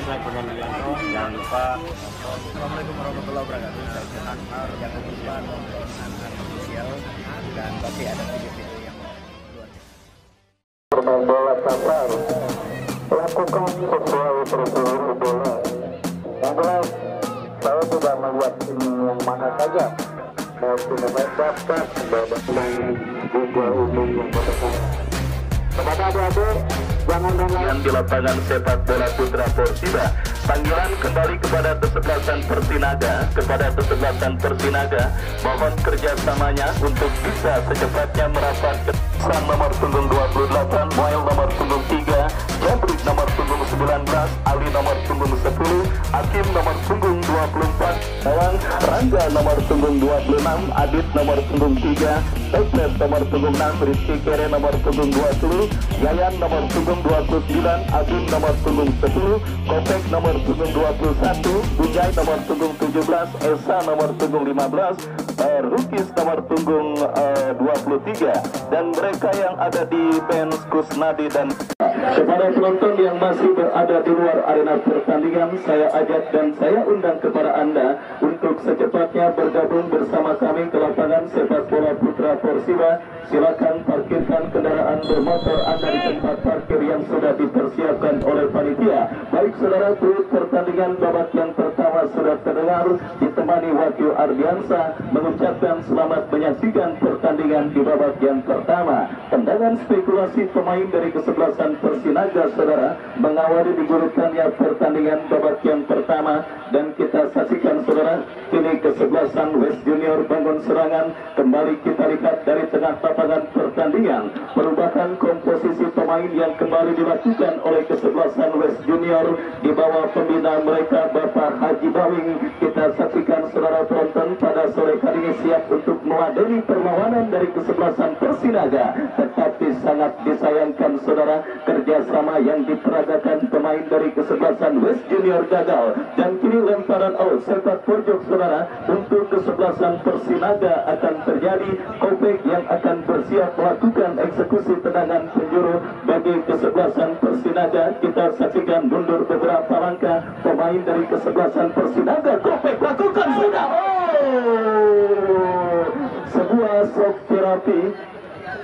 saya Kurniawan Yulianto. Jangan lupa. Assalamualaikum warahmatullahi wabarakatuh. Saya Jonan Mar. Jangan lupa nonton Anhan Official dan pasti ada video-video yang luar biasa. Bermain bola kasar, lakukan sesuai prosedur bola. Yang jelas, saya tidak melihat ini yang mana saja. Mau pemain basket, pemain liga umum yang berdekat. Kepada adik-adik, jangan yang di lapangan sepak bola Putra Porsiba. Panggilan kembali kepada kesebelasan Persinaga, mohon kerjasamanya untuk bisa secepatnya merapat ke Sang nomor punggung 28, Moel nomor punggung 3, Jabrik nomor punggung 19, Ali nomor punggung 10, Hakim nomor punggung 24, Bawang Rangga nomor punggung 26, Adit nomor punggung 3, Tekles nomor punggung 6, Rizky Kere nomor punggung 20, Yayan nomor punggung 29, Agung nomor punggung 10, Kopek nomor punggung 21, Bujai nomor punggung 17, Esa nomor punggung 15, Rukis nomor punggung 23, dan mereka yang ada di bench Kusnadi. Dan kepada penonton yang masih berada di luar arena pertandingan, saya ajak dan saya undang kepada Anda untuk secepatnya bergabung bersama kami ke lapangan sepak bola Putra Porsiba. Silakan parkirkan kendaraan bermotor Anda di tempat parkir yang sudah dipersiapkan oleh panitia. Baik saudara, pertandingan babak yang pertama sudah terdengar, ditemani Wakil Ardiansa mengucapkan selamat menyaksikan pertandingan di babak yang pertama. Tendangan spekulasi pemain dari kesebelasan Persinaga saudara mengawali digulirkannya pertandingan babak yang pertama, dan kita saksikan saudara kini kesebelasan West Junior bangun serangan. Kembali kita lihat dari tengah lapangan pertandingan, perubahan komposisi pemain yang kembali dilakukan oleh kesebelasan West Junior di bawah pembina mereka Bapak Haji Bawing. Kita saksikan saudara penonton pada sore kali ini siap untuk meladeni perlawanan dari kesebelasan Persinaga, tetapi sangat disayangkan saudara kerjasama yang diperagakan pemain dari kesebelasan West Junior gagal, dan kini lemparan sepak pojok saudara untuk kesebelasan Persinaga akan terjadi. Kopek yang akan bersiap melakukan eksekusi tendangan penjuru bagi kesebelasan Persinaga. Kita saksikan mundur beberapa langkah pemain dari kesebelasan Persinaga. Kopek lakukan sudah sebuah shock terapi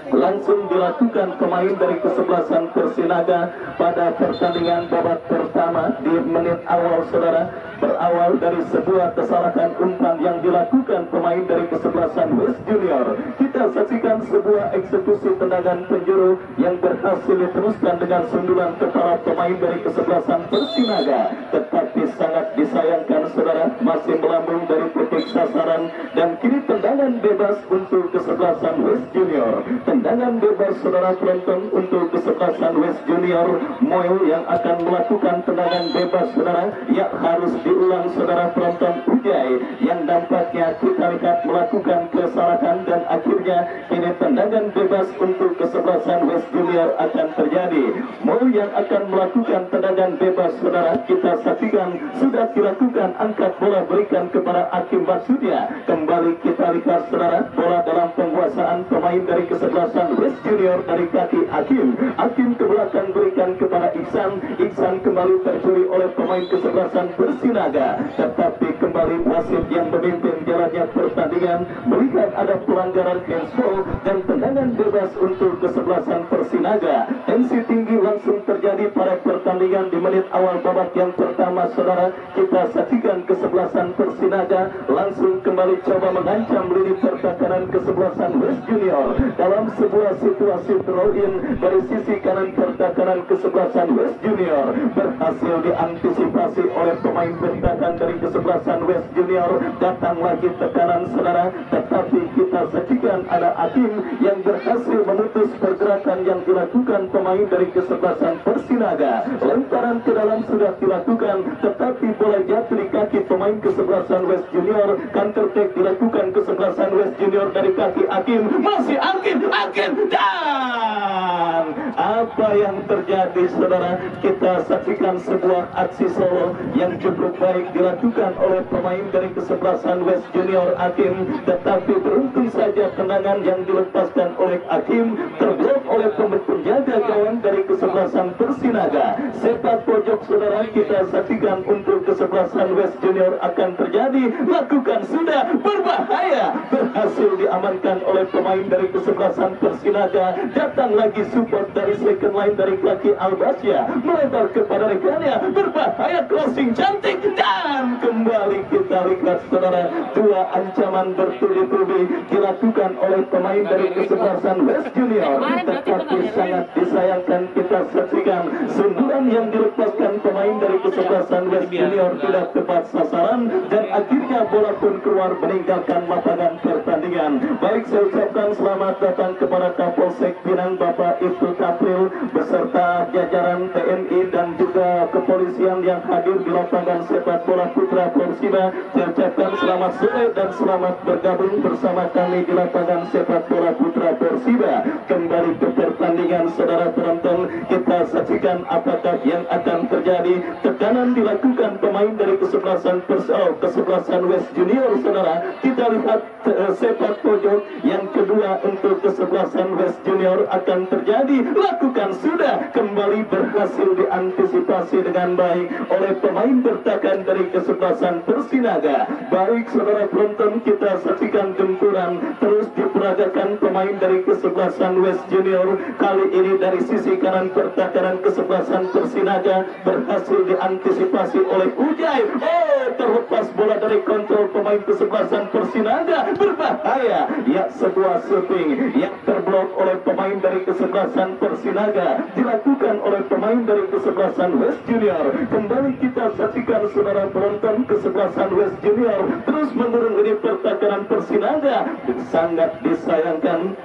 langsung dilakukan pemain dari kesebelasan Persinaga pada pertandingan babak pertama di menit awal saudara, berawal dari sebuah kesalahan umpan yang dilakukan pemain dari kesebelasan West Junior. Kita saksikan sebuah eksekusi tendangan penjuru yang berhasil diteruskan dengan sundulan kepala pemain dari kesebelasan Persinaga, tetapi sangat disayangkan saudara masih melambung dari titik sasaran, dan kini tendangan bebas untuk kesebelasan West Junior. Tendangan bebas saudara penonton untuk kesebelasan West Junior. Moel yang akan melakukan tendangan bebas saudara, yang harus diulang saudara penonton. Ujai yang dampaknya kita lihat melakukan kesalahan, dan akhirnya kini tendangan bebas untuk kesebelasan West Junior akan terjadi. Moel yang akan melakukan tendangan bebas saudara, kita saksikan sudah dilakukan, angkat bola berikan kepada Hakim Maksudnya. Kembali kita lihat saudara bola dalam penguasaan pemain dari kesebelasan West Junior dari kaki Hakim. Hakim ke belakang berikan kepada Iksan. Iksan kembali tercuri oleh pemain kesebelasan Persinaga, tetapi kembali wasit yang memimpin jalannya pertandingan melihat ada pelanggaran handsball dan tendangan bebas untuk kesebelasan Persinaga. Tensi tinggi langsung terjadi pada pertandingan di menit awal babak yang pertama saudara. Kita saksikan kesebelasan Persinaga langsung kembali coba mengancam lini pertahanan kesebelasan West Junior dalam sebuah situasi throw-in dari sisi kanan pertahanan kesebelasan West Junior berhasil diantisipasi oleh pemain bertahan dari kesebelasan West Junior. Datang lagi tekanan saudara, tetapi kita saksikan ada Hakim yang berhasil memutus pergerakan yang dilakukan pemain dari kesebelasan Persinaga. Lemparan ke dalam sudah dilakukan, tetapi bola jatuh di kaki pemain kesebelasan West Junior. Counter attack dilakukan kesebelasan West Junior dari kaki Hakim. Masih Hakim dan apa yang terjadi saudara? Kita saksikan sebuah aksi solo yang cukup baik dilakukan oleh pemain dari kesebelasan West Junior Hakim, tetapi beruntung saja tendangan yang dilepaskan oleh Hakim terblok oleh penjaga gawang dari kesebelasan Persinaga. Sepak pojok saudara kita saksikan untuk kesebelasan West Junior akan terjadi, lakukan sudah berbahaya, berhasil diamankan oleh pemain dari kesebelasan Persinaga. Datang lagi support dari second line dari kaki Albasya, melebar kepada rekannya, berbahaya, crossing cantik, dan kembali kita lihat saudara, dua ancaman bertubi-tubi dilakukan oleh pemain dari kesebelasan West Junior, tetapi sangat disayangkan kita saksikan sundulan yang dilepaskan pemain dari kesebelasan West Junior tidak tepat sasaran dan akhirnya bola pun keluar meninggalkan lapangan pertandingan. Baik, saya ucapkan selamat datang kepada Kapolsek Pinang Bapak Ibtu Kapril beserta jajaran TNI dan juga kepolisian yang hadir di lapangan sepak bola Putra Persiba. Saya ucapkan selamat sore dan selamat bergabung bersama kami di lapangan sepak bola Putra Persiba. Kembali ke pertandingan saudara penonton, kita saksikan apakah yang akan terjadi. Tekanan dilakukan pemain dari kesebelasan West Junior saudara. Kita lihat sepak pojok yang kedua untuk kesebelasan West Junior akan terjadi, lakukan sudah, kembali berhasil diantisipasi dengan baik oleh pemain bertahan dari kesebelasan Persinaga. Baik saudara penonton, kita saksikan gempuran terus diperagakan pemain dari kesebelasan West Junior. Kali ini dari sisi kanan pertahanan kesebelasan Persinaga berhasil diantisipasi oleh Ujai. Terlepas bola dari kontrol pemain kesebelasan Persinaga, berbahaya. Ya, sebuah shooting yang terblok oleh pemain dari kesebelasan Persinaga dilakukan oleh pemain dari kesebelasan West Junior. Kembali kita saksikan saudara penonton, kesebelasan West Junior terus menurun di pertahanan Persinaga. Sangat disayangkan.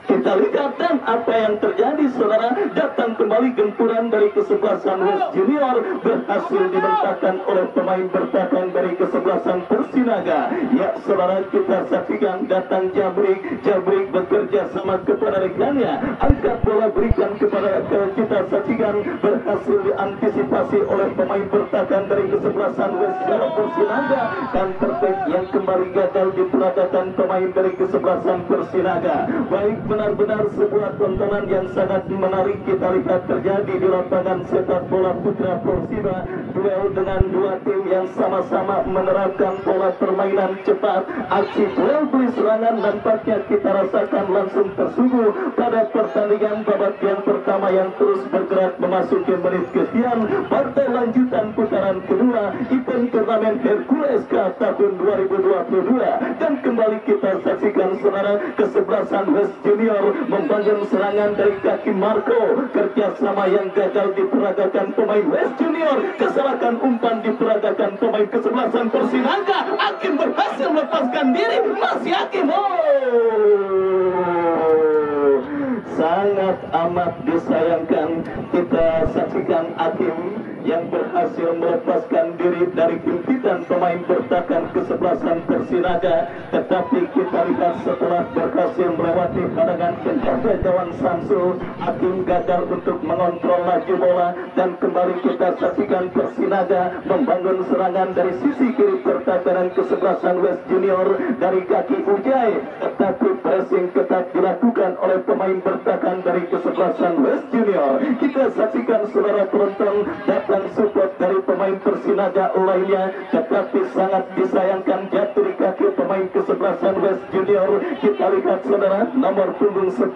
Kita lihat dan apa yang terjadi saudara, datang kembali gempuran dari kesebelasan West Junior berhasil dibentangkan oleh pemain bertahan dari kesebelasan Persinaga. Ya saudara, kita saksikan datang Jabrik bekerja sama kepada rekannya, angkat bola berikan kepada kita saksikan berhasil diantisipasi oleh pemain bertahan dari kesebelasan West Junior Persinaga, dan terbaik yang kembali gagal diperagakan pemain dari kesebelasan Persinaga. Baik, benar-benar sebuah tontonan yang sangat menarik kita lihat terjadi di lapangan sepak bola Putra Persiba. Duel dengan dua tim yang sama-sama menerapkan pola permainan cepat. Aksi duel beli serangan nampaknya kita rasakan langsung tersungguh pada pertandingan babak yang pertama yang terus bergerak memasuki menit kesekian. Partai lanjutan putaran kedua event turnamen Hercules Cup tahun 2022, dan kembali kita saksikan saudara, kesebelasan West Junior membangun serangan dari kaki Marco. Kerjasama yang gagal diperagakan pemain West Junior, kesalahan umpan diperagakan pemain kesebelasan Persinaga. Hakim berhasil melepaskan diri, masih Hakim. Sangat amat disayangkan kita saksikan Hakim yang berhasil melepaskan diri dari himpitan pemain bertahan kesebelasan Persinaga. Tetapi kita lihat setelah berhasil melewati hadangan penjaga gawang Samsul, Hakim gagal untuk mengontrol laju bola, dan kembali kita saksikan Persinaga membangun serangan dari sisi kiri pertahanan kesebelasan West Junior dari kaki Ujai, tetapi pressing ketat dilakukan oleh pemain bertahan dari kesebelasan West Junior. Kita saksikan saudara penonton, datang support dari pemain Persinaga lainnya, tetapi sangat disayangkan jatuh di kaki pemain kesebelasan West Junior. Kita lihat saudara, nomor punggung 10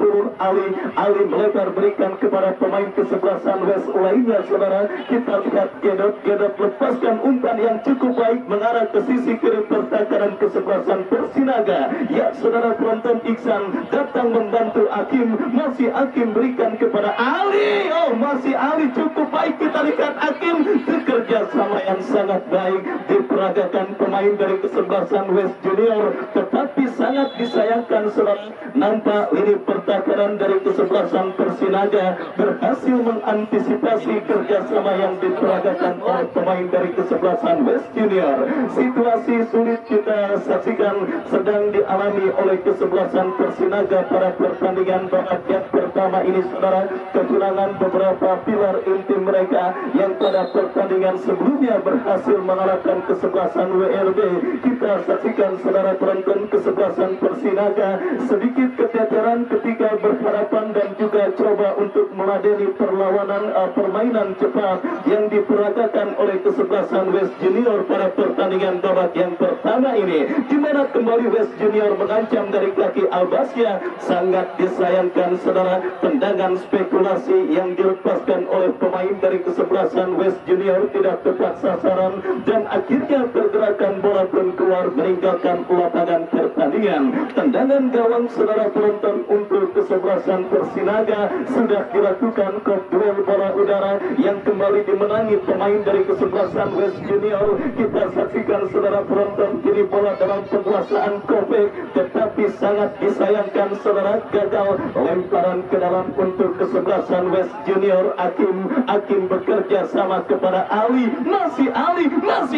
Ali melebar berikan kepada pemain kesebelasan West lainnya saudara. Kita lihat Gedot lepaskan umpan yang cukup baik mengarah ke sisi kiri pertahanan kesebelasan Persinaga. Ya saudara penonton, Iksan datang membantu Hakim, masih Hakim berikan kepada Ali. Masih Ali cukup baik, kita lihat Akim, bekerja sama yang sangat baik diperagakan pemain dari kesebelasan West Junior, tetapi sangat disayangkan saudara, nampak lini pertahanan dari kesebelasan Persinaga berhasil mengantisipasi kerjasama yang diperagakan oleh pemain dari kesebelasan West Junior. Situasi sulit kita saksikan sedang dialami oleh kesebelasan Persinaga pada pertandingan babak yang pertama ini saudara, kehilangan beberapa pilar inti mereka yang pada pertandingan sebelumnya berhasil mengalahkan kesebelasan WRB. Kita saksikan saudara penonton, kesebelasan Persinaga sedikit keteteran ketika berhadapan dan juga coba untuk meladeni perlawanan permainan cepat yang diperagakan oleh kesebelasan West Junior pada pertandingan babak yang pertama ini, di mana kembali West Junior mengancam dari kaki Albasya. Sangat disayangkan saudara, tendangan spekulasi yang dilepaskan oleh pemain dari kesebelasan West Junior tidak tepat sasaran dan akhirnya pergerakan bola pun keluar meninggalkan lapangan pertandingan. Tendangan gawang saudara penonton untuk kesebelasan Persinaga sudah dilakukan ke duel bola udara yang kembali dimenangi pemain dari kesebelasan West Junior. Kita saksikan saudara penonton, kini bola dalam penguasaan Kopek, tetapi sangat disayangkan saudara, gagal lemparan ke dalam untuk kesebelasan West Junior. Akim bekerja sama kepada Ali, masih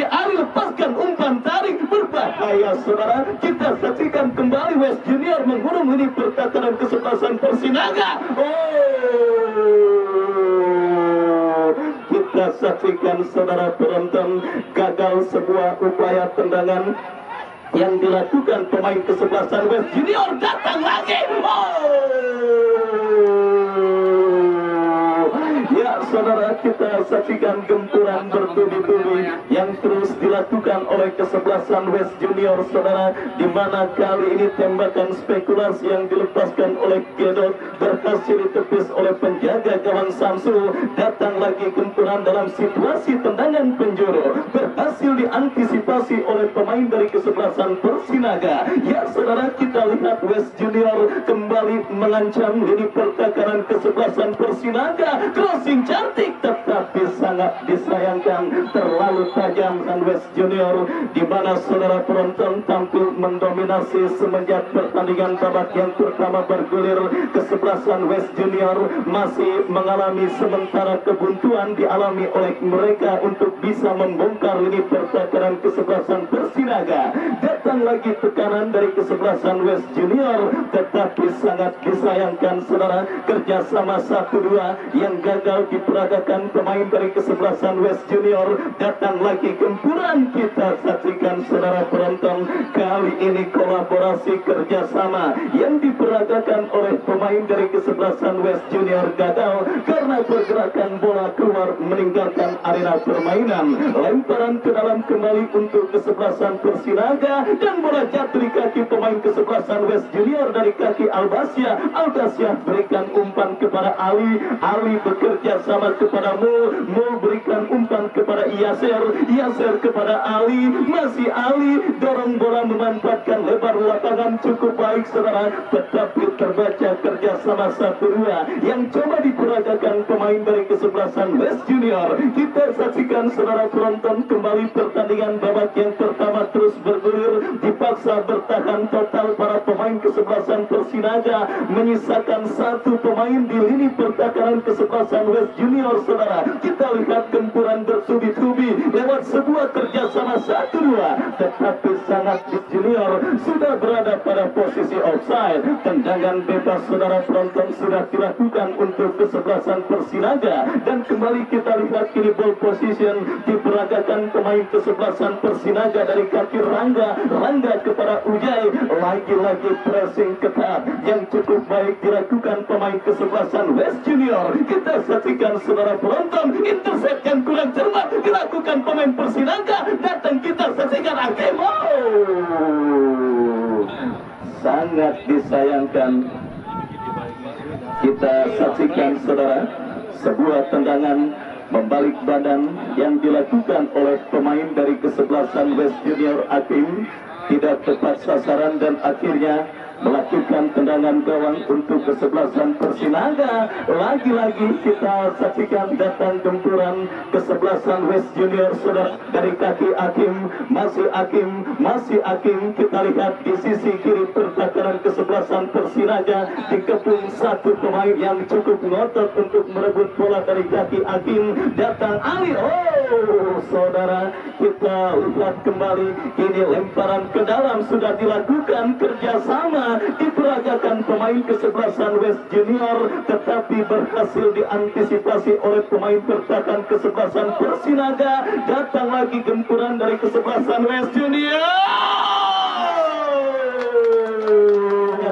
Ali lepaskan umpan tarik berbahaya saudara. Kita saksikan kembali West Junior menghunung lini pertahanan kesebelasan Persinaga. Kita saksikan saudara penonton, gagal sebuah upaya tendangan yang dilakukan pemain kesebelasan West Junior. Datang lagi. Ya saudara, kita saksikan gempuran bertubi-tubi yang terus dilakukan oleh kesebelasan West Junior saudara, di mana kali ini tembakan spekulasi yang dilepaskan oleh Gedot berhasil ditepis oleh penjaga gawang Samsul. Datang lagi gempuran dalam situasi tendangan penjuru, berhasil diantisipasi oleh pemain dari kesebelasan Persinaga. Ya saudara, kita lihat West Junior kembali mengancam lini pertahanan kesebelasan Persinaga. Crossing cantik tetapi sangat disayangkan, terlalu tajam dan West Junior, di mana saudara penonton tampil mendominasi semenjak pertandingan babak yang pertama bergulir. Kesebelasan West Junior masih mengalami sementara kebuntuan dialami oleh mereka untuk bisa membongkar lini pertahanan kesebelasan Persinaga. Datang lagi tekanan dari kesebelasan West Junior, tetapi sangat disayangkan saudara, kerjasama 1-2 yang gagal diperagakan pemain dari kesebelasan West Junior. Datang lagi gempuran, kita saksikan saudara penonton, kali ini kolaborasi kerjasama yang diperagakan oleh pemain dari kesebelasan West Junior gagal karena pergerakan bola keluar meninggalkan arena permainan. Lemparan ke dalam kembali untuk kesebelasan Persinaga dan bola jatuh di kaki pemain kesebelasan West Junior dari kaki Albasya. Albasya berikan umpan kepada Ali bekerja sama kepada Mul berikan umpan kepada Yaser kepada Ali, masih Ali dorong bola memanfaatkan lebar lapangan cukup baik saudara, tetapi terbaca kerjasama 1-2 yang coba diperagakan pemain dari kesebelasan West Junior. Kita saksikan saudara penonton, kembali pertandingan babak yang pertama terus bergulir, dipaksa bertahan total para pemain kesebelasan Persinaga, menyisakan 1 pemain di lini pertahanan kesebelasan West Junior saudara. Kita lihat gempuran bertubi-tubi lewat sebuah kerjasama 1-2, tetapi sangat di Junior sudah berada pada posisi offside. Tendangan bebas saudara penonton sudah dilakukan untuk kesebelasan Persinaga, dan kembali kita lihat kini ball position diperagakan pemain kesebelasan Persinaga dari kaki Rangga kepada Ujai. Lagi-lagi pressing ketat yang cukup baik dilakukan pemain kesebelasan West Junior. Kita saksikan saudara penonton, intercept yang kurang cermat dilakukan pemain Persinaga. Datang kita saksikan Hakim. Sangat disayangkan. Kita saksikan saudara, sebuah tendangan membalik badan yang dilakukan oleh pemain dari kesebelasan West Junior Hakim tidak tepat sasaran dan akhirnya melakukan tendangan gawang untuk kesebelasan Persinaga. Lagi-lagi kita saksikan datang gempuran kesebelasan West Junior saudara dari kaki Hakim, masih Hakim. Kita lihat di sisi kiri pertahanan kesebelasan Persinaga dikepung satu pemain yang cukup ngotot untuk merebut bola dari kaki Hakim. Datang Ali, oh saudara, kita lihat kembali ini lemparan ke dalam sudah dilakukan kerjasama diperagakan pemain kesebelasan West Junior, tetapi berhasil diantisipasi oleh pemain pertahanan kesebelasan Persinaga. Datang lagi gempuran dari kesebelasan West Junior.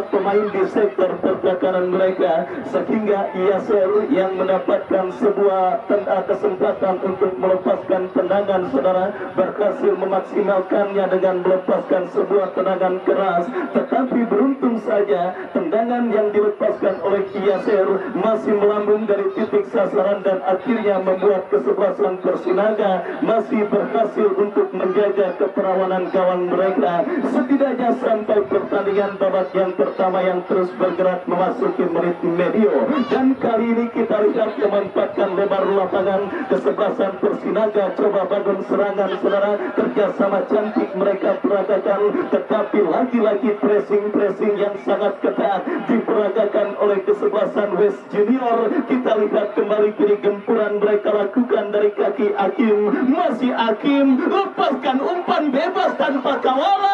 Pemain di sektor pertahanan mereka sehingga Yasser yang mendapatkan sebuah kesempatan untuk melepaskan tendangan saudara, berhasil memaksimalkannya dengan melepaskan sebuah tendangan keras, tetapi beruntung saja tendangan yang dilepaskan oleh Yasser masih melambung dari titik sasaran dan akhirnya membuat kesebelasan Persinaga masih berhasil untuk menjaga keperawanan gawang mereka setidaknya sampai pertandingan babak yang pertama yang terus bergerak memasuki menit medio. Dan kali ini kita lihat memanfaatkan lebar lapangan kesebelasan Persinaga coba bangun serangan saudara, kerjasama cantik mereka peragakan, tetapi lagi-lagi pressing yang sangat ketat diperagakan oleh kesebelasan West Junior. Kita lihat kembali kini gempuran mereka lakukan dari kaki Hakim, masih Hakim lepaskan umpan bebas tanpa kawalan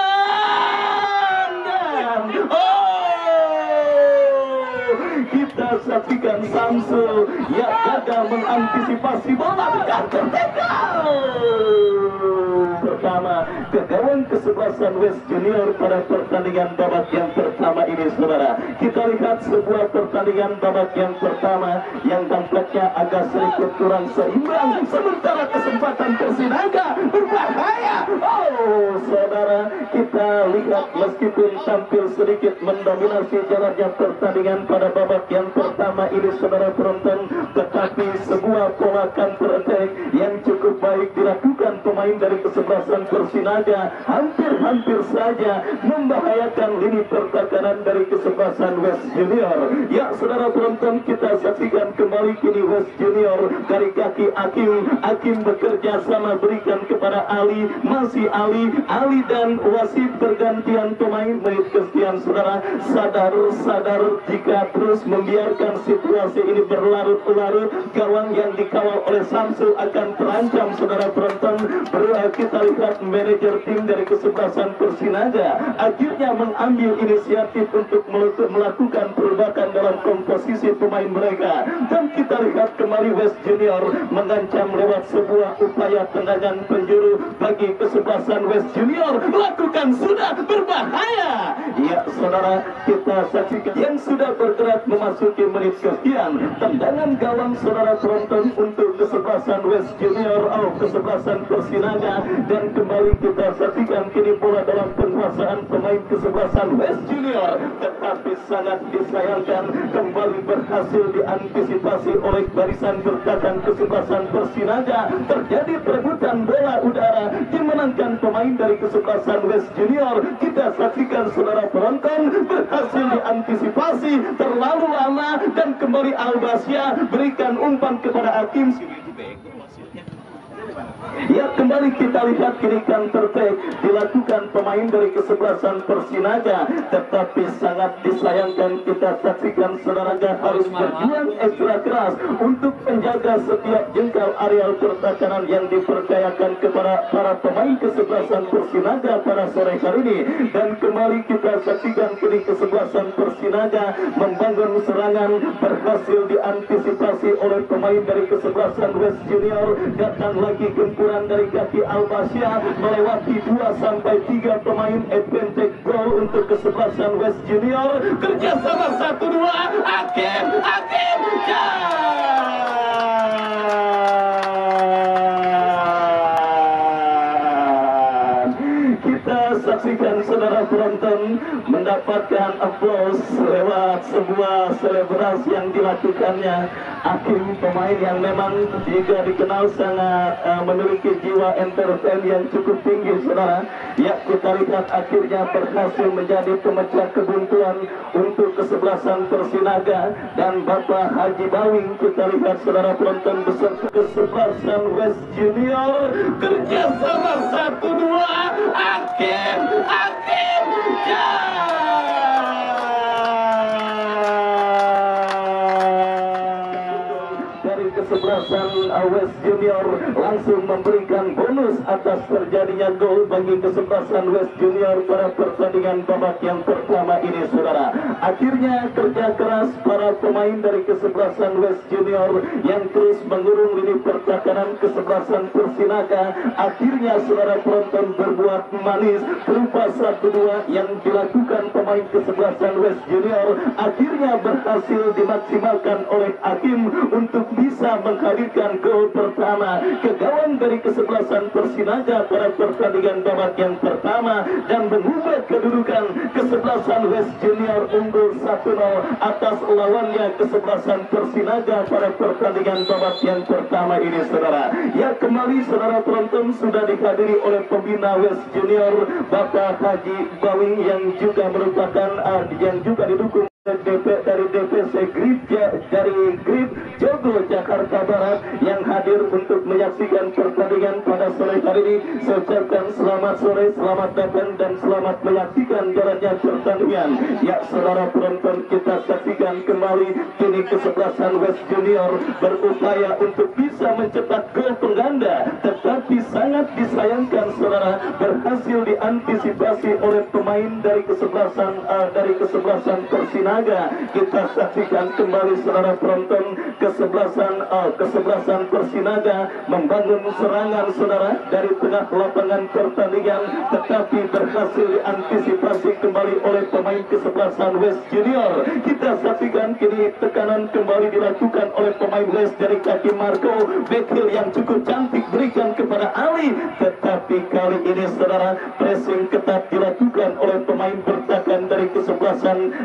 dan kita saksikan Samsul yang gagal mengantisipasi bola kartu pertama ke gawang kesebelasan West Junior pada pertandingan babak yang pertama ini saudara. Kita lihat sebuah pertandingan babak yang pertama yang tampaknya agak sedikit kurang seimbang, sementara kesempatan Persinaga berbahaya. Oh saudara, kita lihat meskipun tampil sedikit mendominasi jalannya pertandingan pada babak yang pertama ini saudara penonton, tetapi sebuah pola counter attack yang cukup baik dilakukan pemain dari kesebelasan Persinaga hampir saja membahayakan lini pertahanan dari kesebelasan West Junior. Ya saudara penonton, kita saksikan kembali kini West Junior dari kaki Hakim bekerja sama berikan kepada Ali, masih Ali dan wasit bergantian pemain. Menit kesekian saudara, sadar jika terus membiarkan situasi ini berlarut-larut, gawang yang dikawal oleh Samsul akan terancam saudara penonton. Kita lihat manajer tim dari kesebelasan Persinaga akhirnya mengambil inisiatif untuk melakukan perubahan dalam komposisi pemain mereka, dan kita lihat kembali West Junior mengancam lewat sebuah upaya tendangan penjuru bagi kesebelasan West Junior lakukan sudah berbahaya. Ya saudara, kita saksikan yang sudah bergerak memasuki menit kesekian tendangan gawang saudara penonton untuk kesebelasan West Junior kesebelasan Persinaga, dan kembali kita saksikan kini bola dalam penguasaan pemain kesebelasan West Junior, tetapi sangat disayangkan kembali berhasil diantisipasi oleh barisan bertahan kesebelasan Persinaga. Terjadi perebutan bola udara dimenangkan pemain dari kesebelasan West Junior. Kita saksikan saudara penonton berhasil diantisipasi terlalu lama, dan kembali Albasya berikan umpan kepada Hakim. Ya kembali kita lihat kini counter attack dilakukan pemain dari kesebelasan Persinaga, tetapi sangat disayangkan kita saksikan saudara harus berjuang ekstra keras untuk menjaga setiap jengkal areal pertahanan yang dipercayakan kepada para pemain kesebelasan Persinaga pada sore hari ini. Dan kembali kita saksikan kini kesebelasan Persinaga membangun serangan berhasil diantisipasi oleh pemain dari kesebelasan West Junior. Datang lagi gempuran dari kaki Albasya melewati 2-3 pemain advantage goal untuk kesebelasan West Junior. Kerjasama 1-2 Hakim kita saksikan saudara penonton mendapatkan aplaus lewat sebuah selebrasi yang dilakukannya Hakim, pemain yang memang juga dikenal sangat memiliki jiwa entertain yang cukup tinggi saudara. Ya, kita lihat akhirnya berhasil menjadi pemecah kebuntuan untuk kesebelasan Persinaga dan Bapak Haji Bawing. Kita lihat saudara penonton beserta kesebelasan West Junior kerjasama 1-2 Hakim ya. Kesebelasan West Junior langsung memberikan bonus atas terjadinya gol bagi kesebelasan West Junior pada pertandingan babak yang pertama ini saudara. Akhirnya kerja keras para pemain dari kesebelasan West Junior yang terus mengurung lini pertahanan kesebelasan Persinaga akhirnya saudara penonton berbuat manis berupa 1-2 yang dilakukan pemain kesebelasan West Junior akhirnya berhasil dimaksimalkan oleh Hakim untuk bisa menghadirkan gol pertama ke gawang dari kesebelasan Persinaga pada pertandingan babak yang pertama dan mengubah kedudukan kesebelasan West Junior unggul 1-0 atas lawannya kesebelasan Persinaga pada pertandingan babak yang pertama ini saudara. Ya, kembali saudara penonton sudah dihadiri oleh pembina West Junior Bapak Haji Bawing yang juga merupakan yang juga didukung dari DPC Grip dari Grip Jogo Jakarta Barat yang hadir untuk menyaksikan pertandingan pada sore hari ini. Saya ucapkan selamat sore, selamat datang dan selamat menyaksikan jalannya pertandingan. Ya saudara penonton, kita saksikan kembali kini kesebelasan West Junior berupaya untuk bisa mencetak gol pengganda, tetapi sangat disayangkan saudara berhasil diantisipasi oleh pemain dari kesebelasan Persinaga. Kita saksikan kembali saudara penonton kesebelasan Persinaga membangun serangan saudara dari tengah lapangan pertandingan tetapi berhasil diantisipasi kembali oleh pemain kesebelasan West Junior. Kita saksikan kini tekanan kembali dilakukan oleh pemain West dari kaki Marco Bekil yang cukup cantik berikan kepada Ali, tetapi kali ini saudara pressing ketat dilakukan oleh pemain bertahan dari kesebelasan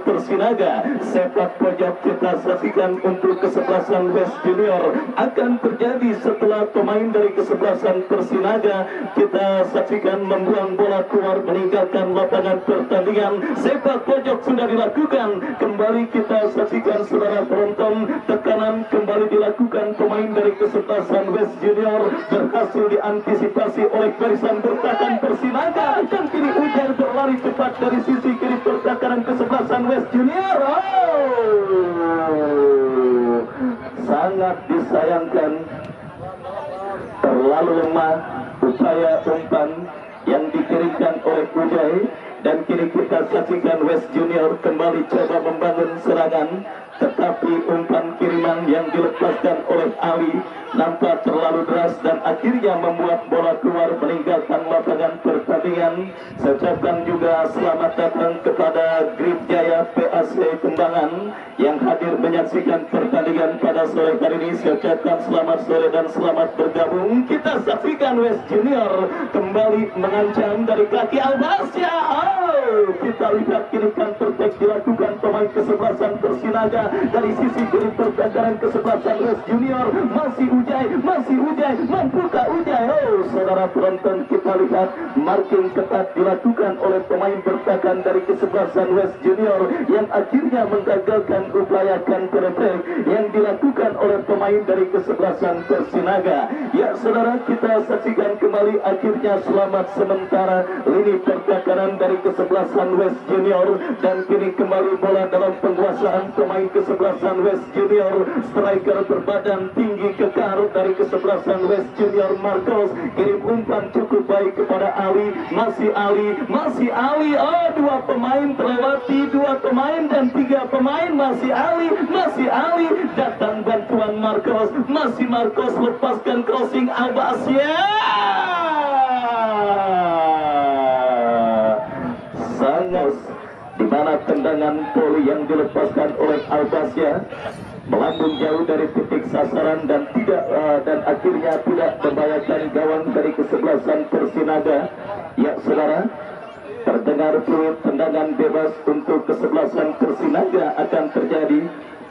Persinaga. Sepak pojok kita saksikan untuk kesebelasan West Junior akan terjadi setelah pemain dari kesebelasan Persinaga kita saksikan membuang bola keluar meninggalkan lapangan pertandingan. Sepak pojok sudah dilakukan, kembali kita saksikan saudara penonton tekanan kembali dilakukan pemain dari kesebelasan West Junior berhasil diantisipasi oleh barisan bertahan Persinaga dan kini Ujar berlari cepat dari sisi kiri pertahanan kesebelasan West Junior. Sangat disayangkan terlalu lemah upaya umpan yang dikirimkan oleh Ujai dan kini kita saksikan West Junior kembali coba membangun serangan tetapi umpan kiriman yang dilepaskan oleh Ali nampak terlalu deras dan akhirnya membuat bola keluar meninggalkan lapangan pertandingan. Saya ucapkan juga selamat datang kepada Grip Jaya PAC Kembangan yang hadir menyaksikan pertandingan pada sore hari ini. Saya ucapkan selamat sore dan selamat bergabung. Kita saksikan West Junior kembali mengancam dari kaki Albasya. Kita lihat kini counter attack dilakukan pemain kesebelasan Persinaga dari sisi kiri pertahanan kesebelasan West Junior. Masih Ujai, mampukah Ujai? Saudara penonton, kita lihat marking ketat dilakukan oleh pemain bertahan dari kesebelasan West Junior yang akhirnya menggagalkan upaya counter attack yang dilakukan oleh pemain dari kesebelasan Persinaga. Ya saudara, kita saksikan kembali akhirnya selamat sementara lini pertahanan dari kesebelasan West Junior dan kini kembali bola dalam penguasaan pemain kesebelasan West Junior. Striker berbadan tinggi kekar dari kesebelasan West Junior Marcos kirim umpan cukup baik kepada Ali. Masih Ali. Dua pemain terlewati, dua pemain dan tiga pemain. Masih Ali. Datang bantuan Marcos. Masih Marcos lepaskan crossing Albasya. Sangat di mana tendangan poli yang dilepaskan oleh Albasya melambung jauh dari titik sasaran dan akhirnya tidak membahayakan gawang dari kesebelasan Persinaga. Ya saudara, terdengar fluid tendangan bebas untuk kesebelasan Persinaga akan terjadi.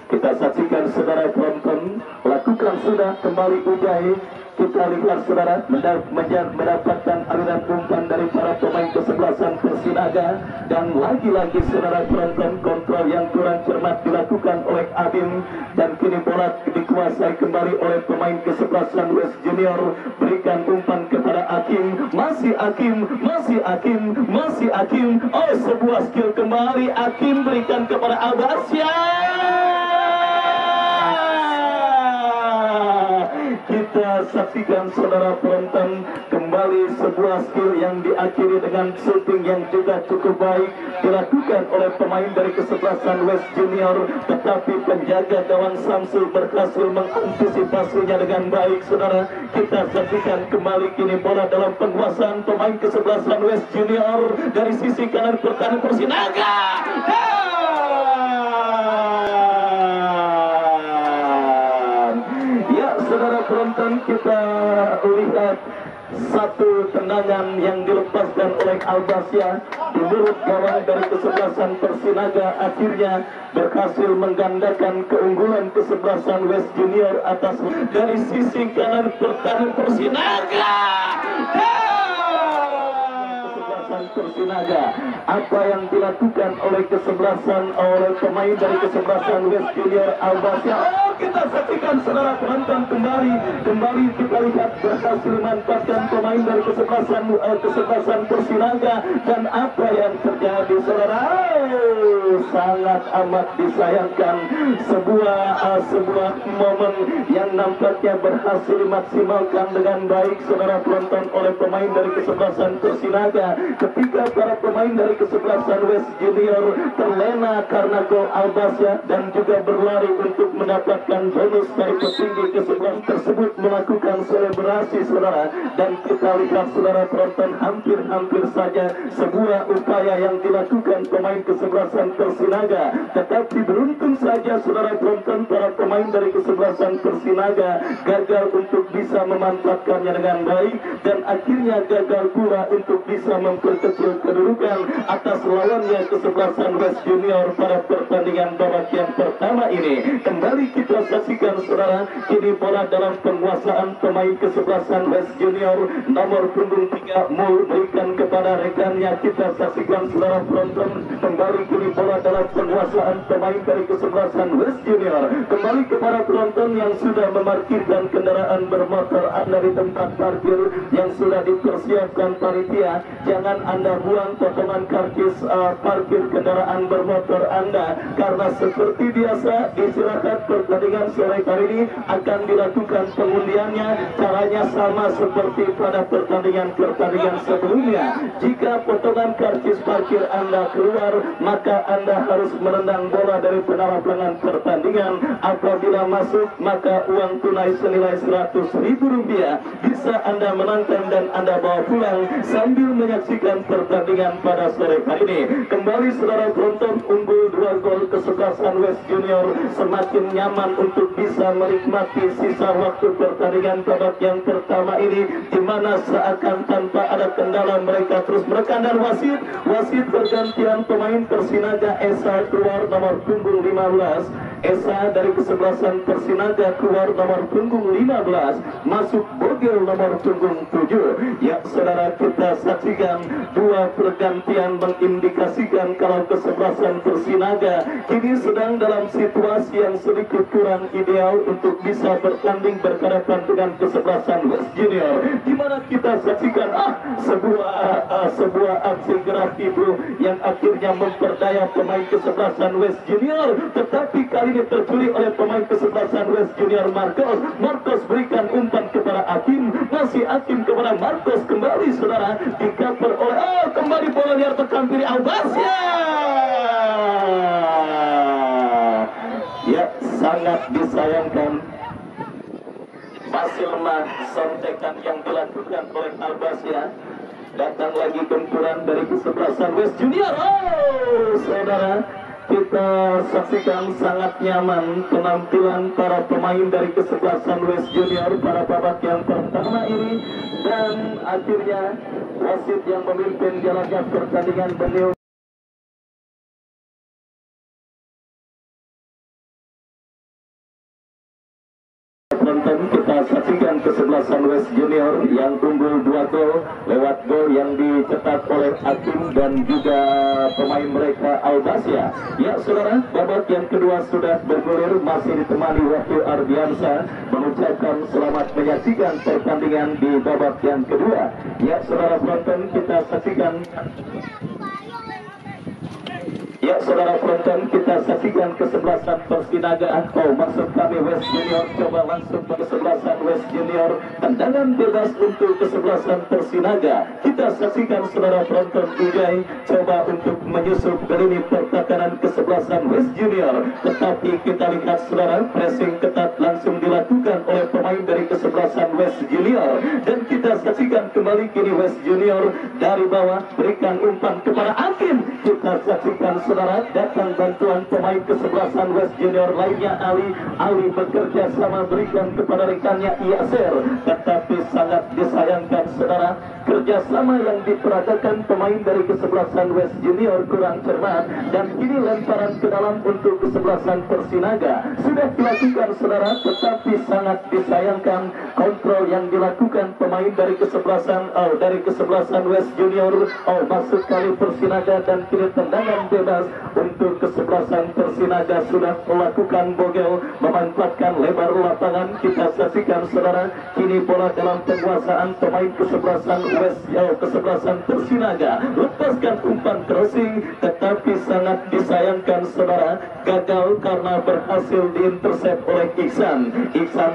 Kita saksikan saudara penonton, lakukan sudah kembali Ujai. Kita lihat saudara mendapatkan aliran umpan dari para pemain kesebelasan Persinaga, dan lagi-lagi saudara penonton kontrol yang kurang cermat dilakukan oleh Abim, dan kini bola dikuasai kembali oleh pemain kesebelasan West Junior. Berikan umpan kepada Akim, masih Akim. Oh, sebuah skill kembali Akim berikan kepada Abbasya. Kita saksikan saudara penonton kembali sebuah skill yang diakhiri dengan shooting yang juga cukup baik dilakukan oleh pemain dari kesebelasan West Junior, tetapi penjaga gawang Samsul berhasil mengantisipasinya dengan baik saudara. Kita saksikan kembali kini bola dalam penguasaan pemain kesebelasan West Junior dari sisi kanan pertahanan Persinaga. Saudara penonton, kita lihat satu tendangan yang dilepaskan oleh Abbasya di mulut gawang dari kesebelasan Persinaga, akhirnya berhasil menggandakan keunggulan kesebelasan West Junior atas dari sisi kanan pertahanan Persinaga. Persinaga, apa yang dilakukan oleh pemain dari kesebelasan West Junior Abbasya. Oh, kita saksikan saudara penonton kembali kita lihat berhasil memanfaatkan pemain dari kesebelasan Persinaga, dan apa yang terjadi saudara, sangat amat disayangkan sebuah momen yang nampaknya berhasil dimaksimalkan dengan baik saudara penonton oleh pemain dari kesebelasan Persinaga, ketika para pemain dari kesebelasan West Junior terlena karena gol Abbasya dan juga berlari untuk mendapatkan bonus dari petinggi kesebelasan tersebut melakukan selebrasi saudara. Dan kita lihat saudara penonton, hampir saja sebuah upaya yang dilakukan pemain kesebelasan Persinaga, tetapi beruntung saja saudara penonton, para pemain dari kesebelasan Persinaga gagal untuk bisa memanfaatkannya dengan baik, dan akhirnya gagal pula untuk bisa memperkecil kedudukan atas lawannya kesebelasan West Junior pada pertandingan babak yang pertama ini. Kembali kita saksikan saudara, kini bola dalam penguasaan pemain kesebelasan West Junior, nomor punggung 3 Mul berikan kepada rekannya. Kita saksikan saudara penonton, kembali kini bola dalam penguasaan pemain dari kesebelasan West Junior. Kembali kepada penonton yang sudah memarkirkan kendaraan bermotor Anda di tempat parkir yang sudah dipersiapkan panitia, jangan Anda buang potongan karcis parkir kendaraan bermotor Anda, karena seperti biasa istirahat pertandingan sore hari ini akan dilakukan pengundiannya. Caranya sama seperti pada pertandingan sebelumnya. Jika potongan karcis parkir Anda keluar, maka Anda harus merendang bola dari penara pelanggan pertandingan. Apabila masuk, maka uang tunai senilai Rp100.000 bisa Anda menangkan dan Anda bawa pulang sambil menyaksikan pertandingan pada sore hari ini. Kembali saudara penonton, unggul 2 gol kesebelasan West Junior semakin nyaman untuk bisa menikmati sisa waktu pertandingan babak yang pertama ini, di mana seakan tanpa ada kendala mereka terus menekan, dan wasit pergantian pemain Persinaga. Esa keluar nomor punggung 15, Esa dari kesebelasan Persinaga keluar nomor punggung 15, masuk Bogel nomor punggung 7. Ya saudara, kita saksikan dua pergantian mengindikasikan kalau kesebelasan Persinaga kini sedang dalam situasi yang sedikit kurang ideal untuk bisa bertanding berhadapan dengan kesebelasan West Junior, di mana kita saksikan sebuah aksi gerak itu yang akhirnya memperdaya pemain kesebelasan West Junior, tetapi kali ini tercuri oleh pemain kesebelasan West Junior. Marcos berikan umpan kepada Akim, masih Akim kepada Marcos, kembali saudara dikaper oleh kembali bola liar tekan kiri Abbasya. Ya, sangat disayangkan masih lemah sontekan yang dilakukan oleh Abbasya. Datang lagi benturan dari kesebelasan West Junior. Saudara, kita saksikan sangat nyaman penampilan para pemain dari kesebelasan West Junior pada babak yang pertama ini, dan akhirnya wasit yang memimpin jalannya pertandingan beliau kita saksikan kesebelasan West Junior yang unggul 2 gol lewat gol yang dicetak oleh Hakim dan juga pemain mereka Albasya. Ya saudara, babak yang kedua sudah bergulir, masih ditemani Wahyu Ardiansa mengucapkan selamat menyaksikan pertandingan di babak yang kedua. Ya saudara penonton, kita saksikan. Ya saudara penonton, kita saksikan kesebelasan Persinaga. Oh, maksud kami West Junior. Coba langsung ke kesebelasan West Junior. Tendangan bebas untuk kesebelasan Persinaga. Kita saksikan saudara penonton Ujai coba untuk menyusup ke lini pertahanan kesebelasan West Junior. Tetapi kita lihat saudara, pressing ketat langsung dilakukan oleh pemain dari kesebelasan West Junior. Dan kita saksikan kembali kini West Junior dari bawah berikan umpan kepada Hakim. Kita saksikan saudara, datang bantuan pemain kesebelasan West Junior lainnya Ali bekerja sama berikan kepada rekannya Yasir, tetapi sangat disayangkan saudara, kerjasama yang diperagakan pemain dari kesebelasan West Junior kurang cermat, dan kini lemparan ke dalam untuk kesebelasan Persinaga sudah dilakukan saudara, tetapi sangat disayangkan kontrol yang dilakukan pemain dari kesebelasan West Junior. Masuk kali Persinaga, dan kini tendangan bebas untuk kesebelasan Persinaga sudah melakukan bogel, memanfaatkan lebar lapangan. Kita saksikan saudara, kini bola dalam penguasaan pemain kesebelasan Persinaga, lepaskan umpan crossing, tetapi sangat disayangkan saudara, gagal karena berhasil diintersep oleh Iksan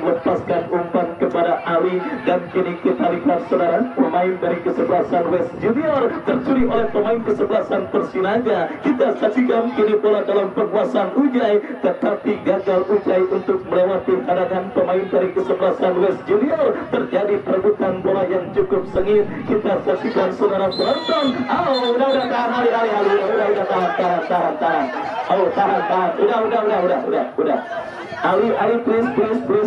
lepaskan umpan kepada Ali, dan kini kita lihat saudara, pemain dari kesebelasan West Junior tercuri oleh pemain kesebelasan Persinaga. Kita saksikan kini bola dalam penguasaan Ujai, tetapi gagal Ujai untuk melewati hadangan pemain dari kesebelasan West Junior. Terjadi perebutan bola yang cukup sengit. Kita saksikan saudara penonton. Udah tahan Ali, udah tahan. Udah. Ali, please,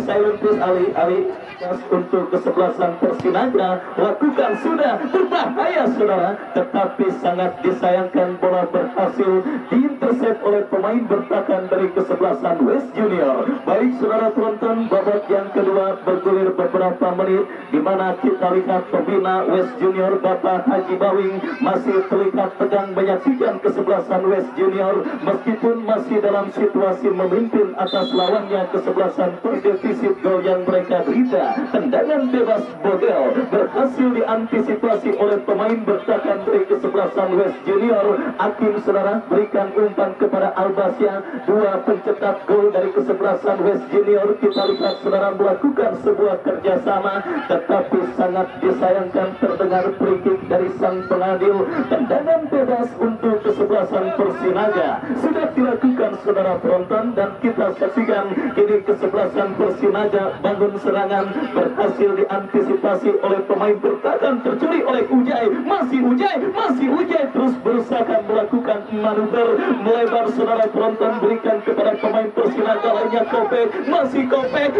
silent please, Ali. Untuk kesebelasan Persinaga lakukan sudah berbahaya saudara, tetapi sangat disayangkan bola berhasil diintersep oleh pemain bertahan dari kesebelasan West Junior. Baik saudara penonton, babak yang kedua bergulir beberapa menit, di mana kita lihat pembina West Junior Bapak Haji Bawing masih terlihat tegang menyaksikan kesebelasan West Junior, meskipun masih dalam situasi memimpin atas lawannya kesebelasan per defisit gol yang mereka derita. Tendangan bebas bogel berhasil diantisipasi oleh pemain bertahan dari kesebelasan West Junior. Hakim saudara berikan umpan kepada Albasya, dua pencetak gol dari kesebelasan West Junior. Kita lihat saudara melakukan sebuah kerjasama, tetapi sangat disayangkan terdengar free kick dari sang pengadil. Tendangan bebas untuk kesebelasan Persinaga sudah dilakukan saudara penonton, dan kita saksikan kini kesebelasan Persinaga bangun serangan berhasil diantisipasi oleh pemain bertahan, tercuri oleh Ujai, masih Ujai terus berusaha melakukan manuver melebar saudara penonton, berikan kepada pemain Persinaga lainnya Kopek, masih Kopek.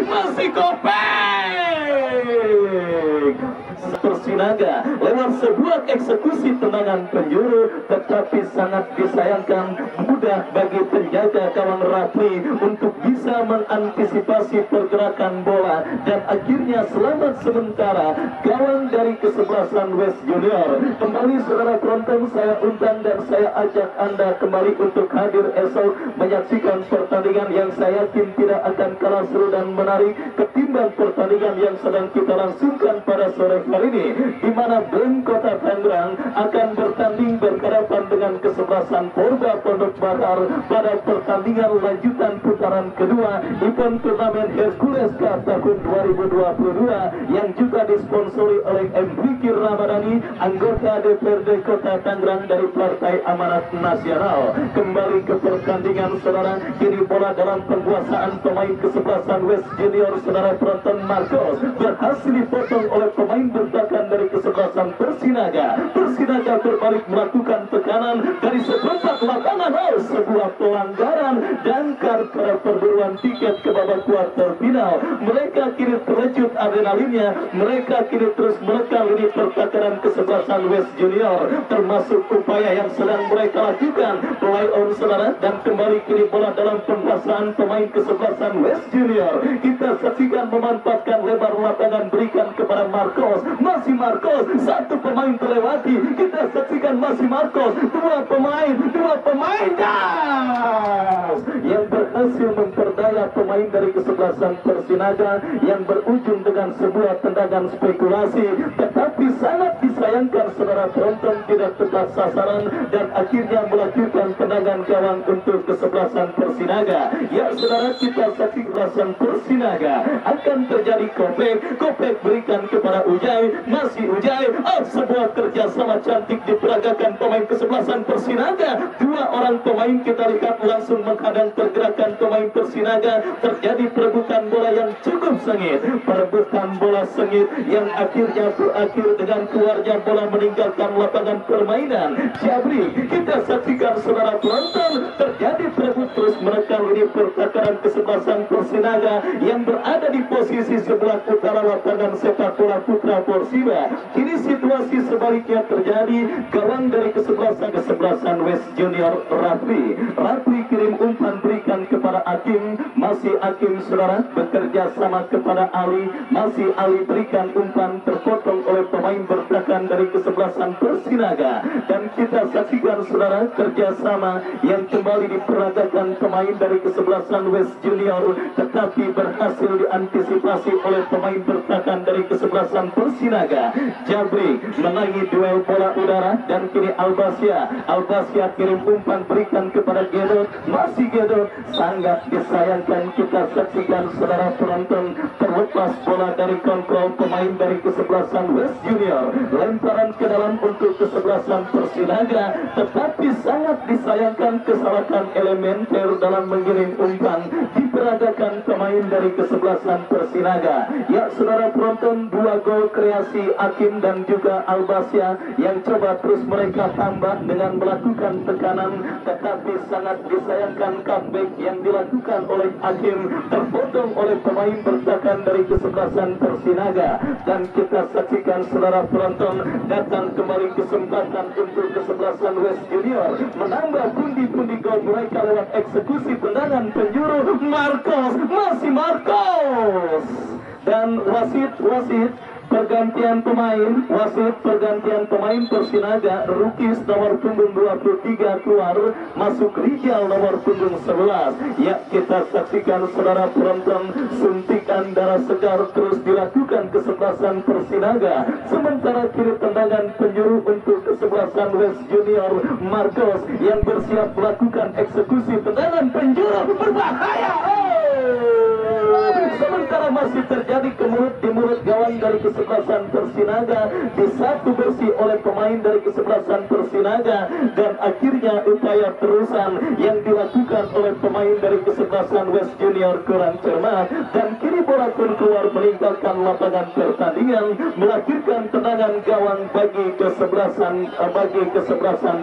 Persinaga lewat sebuah eksekusi tendangan penjuru, tetapi sangat disayangkan mudah bagi penjaga gawang Rafli untuk bisa mengantisipasi pergerakan bola, dan akhirnya selamat sementara gawang dari kesebelasan West Junior. Kembali saudara penonton, saya undang dan saya ajak Anda kembali untuk hadir esok menyaksikan pertandingan yang saya yakin tidak akan kalah seru dan menarik ketimbang pertandingan yang sedang kita langsungkan pada sore hari ini, di mana BEM Kota Tangerang akan bertanding berhadapan dengan kesebelasan Porda Pondok Bakar pada pertandingan lanjutan putaran kedua event turnamen Hercules Cup tahun 2022 yang juga disponsori oleh Emriki Ramadhani, anggota DPRD Kota Tangerang dari Partai Amanat Nasional. Kembali ke pertandingan saudara, kini bola dalam penguasaan pemain kesebelasan West Junior saudara penonton. Marcos berhasil dipotong oleh pemain bertahan dari kesebelasan Persinaga. Persinaga berbalik melakukan tekanan dari seperempat lapangan. sebuah pelanggaran dan karena perburuan tiket ke babak kuarter final. Mereka kini terlecut adrenalinnya, mereka kini terus menekan lini pertakaran kesebelasan West Junior, termasuk upaya yang sedang mereka lakukan play on saudara, dan kembali kini bola dalam penguasaan pemain kesebelasan West Junior. Kita saksikan memanfaatkan lebar lapangan, berikan kepada Marcos, masih Marcos, satu pemain terlewati. Kita saksikan masih Marcos, dua pemain das yang berhasil memperdaya pemain dari kesebelasan Persinaga yang berujung dengan sebuah tendangan spekulasi, tetapi sangat disayangkan saudara penonton tidak tepat sasaran dan akhirnya melahirkan tendangan gawang untuk kesebelasan Persinaga. Ya saudara, kita saksikan Persinaga akan terjadi kopek berikan kepada Ujai, masih Ujai, sebuah kerjasama cantik diperagakan pemain kesebelasan Persinaga. Dua orang pemain kita lihat langsung menghadang pergerakan pemain Persinaga. Terjadi perebutan bola yang cukup sengit, perebutan bola sengit yang akhirnya berakhir dengan keluarnya bola meninggalkan lapangan permainan. Jabri, kita saksikan saudara penonton, terjadi perebut terus menekan lini pertakaran kesebelasan Persinaga yang berada di posisi sebelah utara lapangan sepak bola Putra Porsiba. Kini situasi sebaliknya terjadi, gawang dari kesebelasan West Junior Rafli kirim umpan berikan kepada Akim, masih Akim saudara bekerja sama kepada Ali, masih Ali berikan umpan terpotong oleh pemain bertahan dari kesebelasan Persinaga, dan kita saksikan saudara kerjasama yang kembali diperagakan pemain dari kesebelasan West Junior, tetapi berhasil diantisipasi oleh pemain bertahan dari kesebelasan Persinaga. Jabri menangi duel bola udara dan kini Albasia kirim umpan berikan kepada Gedot, masih Gedot, sangat disayangkan kita saksikan saudara penonton, terlepas bola dari kontrol pemain dari kesebelasan West Junior, lemparan ke dalam untuk kesebelasan Persinaga, tetapi sangat disayangkan kesalahan elementer dalam mengirim umpan diperagakan pemain dari kesebelasan Persinaga. Ya saudara penonton, dua gol kreasi Akim dan juga Albasia yang coba terus mereka tambah dengan melakukan tekanan, tetapi sangat disayangkan comeback yang dilakukan oleh Akim terpotong oleh pemain bertahan dari kesebelasan Persinaga. Dan kita saksikan saudara penonton, datang kembali kesempatan untuk kesebelasan West Junior menambah pundi-pundi gol mereka lewat eksekusi tendangan penjuru Marcos, masih Marcos, dan wasit pergantian pemain Persinaga, Rukis nomor punggung 23 keluar, masuk Rijal nomor punggung 11. Ya, kita saksikan saudara penonton, suntikan darah segar terus dilakukan kesebelasan Persinaga, sementara kiri tendangan penjuru untuk kesebelasan West Junior Marcos yang bersiap melakukan eksekusi tendangan penjuru berbahaya. Sementara masih terjadi di mulut gawang dari kesebelasan Persinaga, disatu bersih oleh pemain dari kesebelasan Persinaga, dan akhirnya upaya terusan yang dilakukan oleh pemain dari kesebelasan West Junior kurang cermat, dan kini bola pun keluar meninggalkan lapangan pertandingan, melahirkan tendangan gawang bagi kesebelasan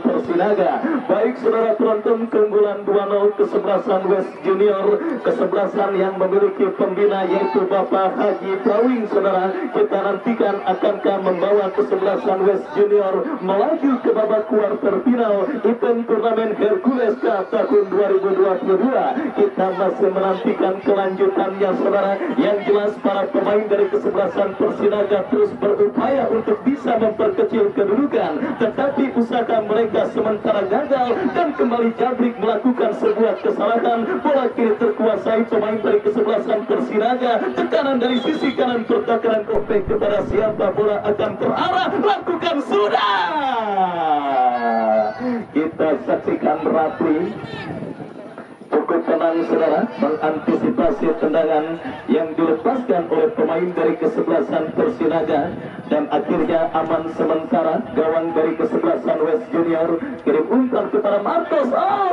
Persinaga. Baik saudara penonton, keunggulan 2-0 kesebelasan West Junior, kesebelasan yang memiliki pembina yaitu Bapak Haji Prawing saudara. Kita nantikan akankah membawa kesebelasan West Junior melaju ke babak kuarter final event turnamen Hercules Cup tahun 2022. Kita masih menantikan kelanjutannya saudara. Yang jelas para pemain dari kesebelasan Persinaga terus berupaya untuk bisa memperkecil kedudukan, tetapi usaha mereka sementara gagal dan kembali Jabrik melakukan sebuah kesalahan. Bola kiri terkuasai pemain dari kesebelasan Persinaga, tekanan dari sisi kanan pertakaran kopek kepada siapa bola akan terarah, lakukan sudah. Kita saksikan Rafli cukup tenang saudara, mengantisipasi tendangan yang dilepaskan oleh pemain dari kesebelasan Persinaga, dan akhirnya aman sementara. Gawang dari kesebelasan West Junior kirim umpan kepada Marcos.